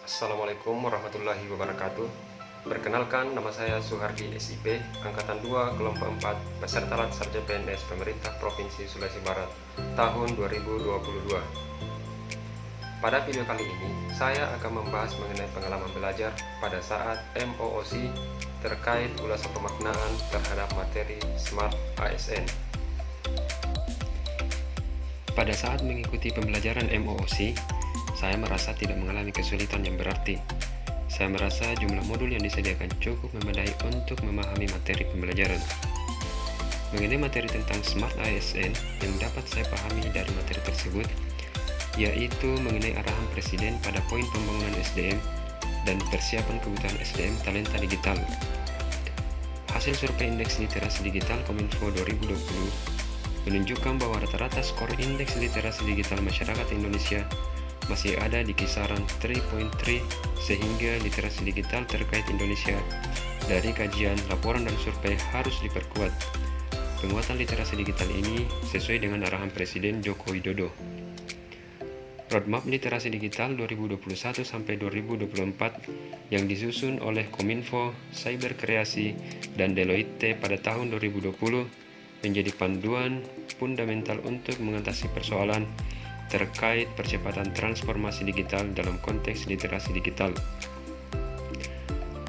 Assalamualaikum warahmatullahi wabarakatuh. Perkenalkan, nama saya Suhardi SIP, Angkatan 2, Kelompok 4, peserta Latsarja PNS Pemerintah Provinsi Sulawesi Barat, tahun 2022. Pada video kali ini, saya akan membahas mengenai pengalaman belajar pada saat MOOC terkait ulasan pemaknaan terhadap materi Smart ASN. Pada saat mengikuti pembelajaran MOOC, saya merasa tidak mengalami kesulitan yang berarti. Saya merasa jumlah modul yang disediakan cukup memadai untuk memahami materi pembelajaran. Mengenai materi tentang Smart ASN yang dapat saya pahami dari materi tersebut, yaitu mengenai arahan Presiden pada poin pembangunan SDM dan persiapan kebutuhan SDM talenta digital. Hasil survei indeks literasi digital Kominfo 2020 menunjukkan bahwa rata-rata skor indeks literasi digital masyarakat Indonesia masih ada di kisaran 3.3, sehingga literasi digital terkait Indonesia dari kajian, laporan, dan survei harus diperkuat. Penguatan literasi digital ini sesuai dengan arahan Presiden Joko Widodo. Roadmap Literasi Digital 2021-2024 yang disusun oleh Kominfo, Cyber Kreasi, dan Deloitte pada tahun 2020 menjadi panduan fundamental untuk mengatasi persoalan terkait percepatan transformasi digital dalam konteks literasi digital.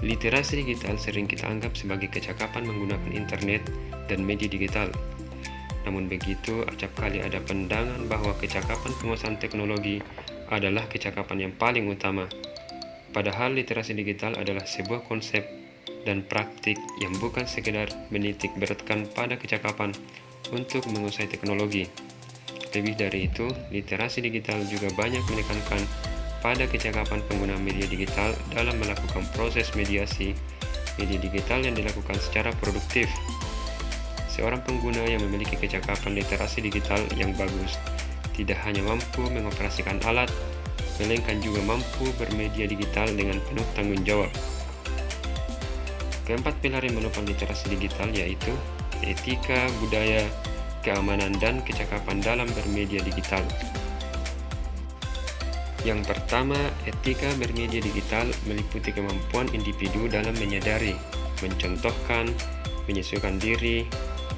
Literasi digital sering kita anggap sebagai kecakapan menggunakan internet dan media digital. Namun begitu, acap kali ada pandangan bahwa kecakapan penguasaan teknologi adalah kecakapan yang paling utama. Padahal literasi digital adalah sebuah konsep dan praktik yang bukan sekedar menitik beratkan pada kecakapan untuk menguasai teknologi. Lebih dari itu, literasi digital juga banyak menekankan pada kecakapan pengguna media digital dalam melakukan proses mediasi media digital yang dilakukan secara produktif. Seorang pengguna yang memiliki kecakapan literasi digital yang bagus tidak hanya mampu mengoperasikan alat, melainkan juga mampu bermedia digital dengan penuh tanggung jawab. Keempat pilar yang menopang literasi digital yaitu etika, budaya, keamanan, dan kecakapan dalam bermedia digital. Yang pertama, etika bermedia digital meliputi kemampuan individu dalam menyadari, mencontohkan, menyesuaikan diri,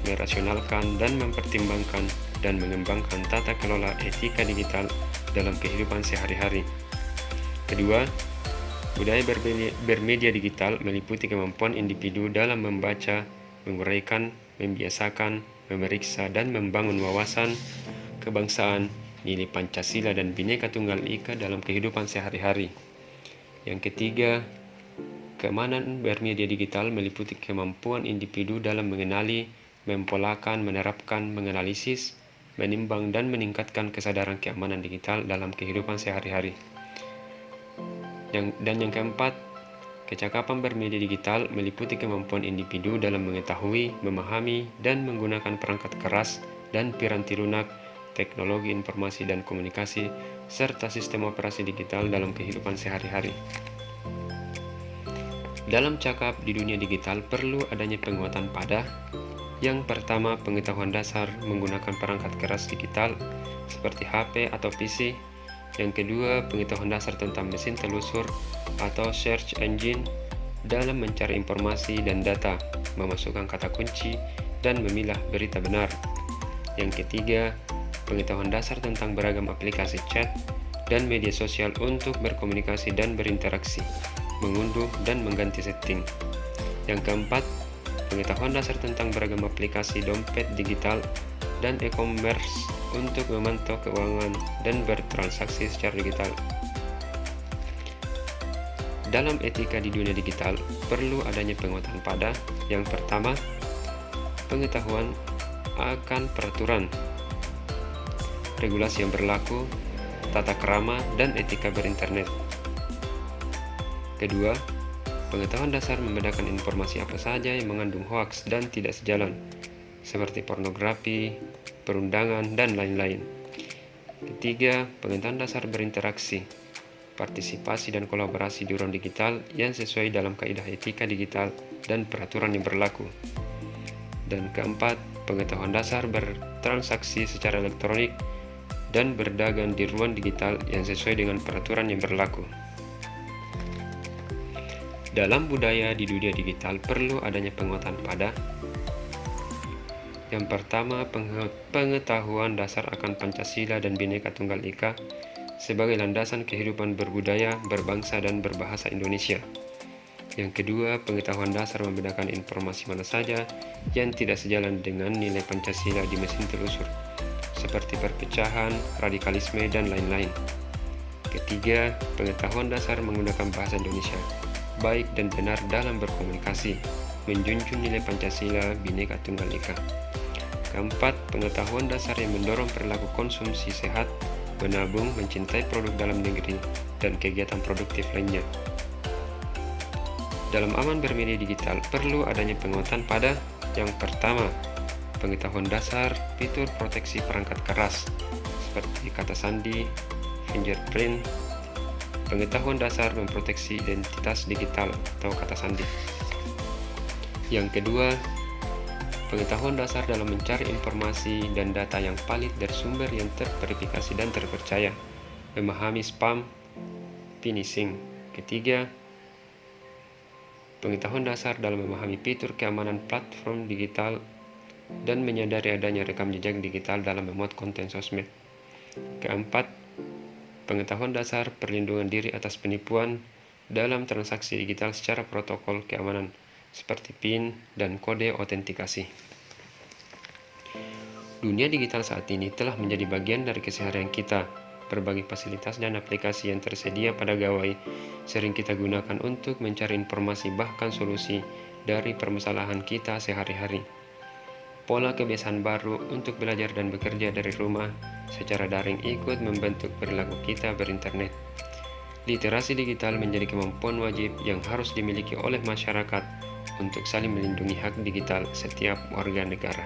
merasionalkan, dan mempertimbangkan dan mengembangkan tata kelola etika digital dalam kehidupan sehari-hari. Kedua, budaya bermedia digital meliputi kemampuan individu dalam membaca, menguraikan, membiasakan, memeriksa, dan membangun wawasan kebangsaan, nilai Pancasila, dan Bhinneka Tunggal Ika dalam kehidupan sehari-hari. Yang ketiga, keamanan bermedia digital meliputi kemampuan individu dalam mengenali, mempolakan, menerapkan, menganalisis, menimbang, dan meningkatkan kesadaran keamanan digital dalam kehidupan sehari-hari. Dan yang keempat, kecakapan bermedia digital meliputi kemampuan individu dalam mengetahui, memahami, dan menggunakan perangkat keras dan piranti lunak, teknologi informasi dan komunikasi, serta sistem operasi digital dalam kehidupan sehari-hari. Dalam cakap di dunia digital perlu adanya penguatan pada yang pertama, pengetahuan dasar menggunakan perangkat keras digital seperti HP atau PC. Yang kedua, pengetahuan dasar tentang mesin telusur atau search engine dalam mencari informasi dan data, memasukkan kata kunci, dan memilah berita benar. Yang ketiga, pengetahuan dasar tentang beragam aplikasi chat dan media sosial untuk berkomunikasi dan berinteraksi, mengunduh dan mengganti setting. Yang keempat, pengetahuan dasar tentang beragam aplikasi dompet digital dan e-commerce untuk memantau keuangan dan bertransaksi secara digital. Dalam etika di dunia digital, perlu adanya penguatan pada yang pertama, pengetahuan akan peraturan, regulasi yang berlaku, tata krama, dan etika berinternet. Kedua, pengetahuan dasar membedakan informasi apa saja yang mengandung hoaks dan tidak sejalan, seperti pornografi, perundangan, dan lain-lain. Ketiga, pengetahuan dasar berinteraksi, partisipasi dan kolaborasi di ruang digital yang sesuai dalam kaidah etika digital dan peraturan yang berlaku. Dan keempat, pengetahuan dasar bertransaksi secara elektronik dan berdagang di ruang digital yang sesuai dengan peraturan yang berlaku. Dalam budaya di dunia digital perlu adanya penguatan pada yang pertama, pengetahuan dasar akan Pancasila dan Bhinneka Tunggal Ika sebagai landasan kehidupan berbudaya, berbangsa, dan berbahasa Indonesia. Yang kedua, pengetahuan dasar membedakan informasi mana saja yang tidak sejalan dengan nilai Pancasila di mesin telusur, seperti perpecahan, radikalisme, dan lain-lain. Ketiga, pengetahuan dasar menggunakan bahasa Indonesia, baik dan benar dalam berkomunikasi, menjunjung nilai Pancasila, Bhinneka Tunggal Ika. Keempat, pengetahuan dasar yang mendorong perilaku konsumsi sehat, menabung, mencintai produk dalam negeri, dan kegiatan produktif lainnya. Dalam aman bermedia digital, perlu adanya penguatan pada yang pertama, pengetahuan dasar fitur proteksi perangkat keras, seperti kata sandi, fingerprint, pengetahuan dasar memproteksi identitas digital atau kata sandi. Yang kedua, pengetahuan dasar dalam mencari informasi dan data yang valid dari sumber yang terverifikasi dan terpercaya, memahami spam, phishing. Ketiga, pengetahuan dasar dalam memahami fitur keamanan platform digital dan menyadari adanya rekam jejak digital dalam memuat konten sosmed. Keempat, pengetahuan dasar perlindungan diri atas penipuan dalam transaksi digital secara protokol keamanan seperti PIN dan kode autentikasi. Dunia digital saat ini telah menjadi bagian dari keseharian kita. Berbagai fasilitas dan aplikasi yang tersedia pada gawai sering kita gunakan untuk mencari informasi bahkan solusi dari permasalahan kita sehari-hari. Pola kebiasaan baru untuk belajar dan bekerja dari rumah secara daring ikut membentuk perilaku kita berinternet. Literasi digital menjadi kemampuan wajib yang harus dimiliki oleh masyarakat untuk saling melindungi hak digital setiap warga negara.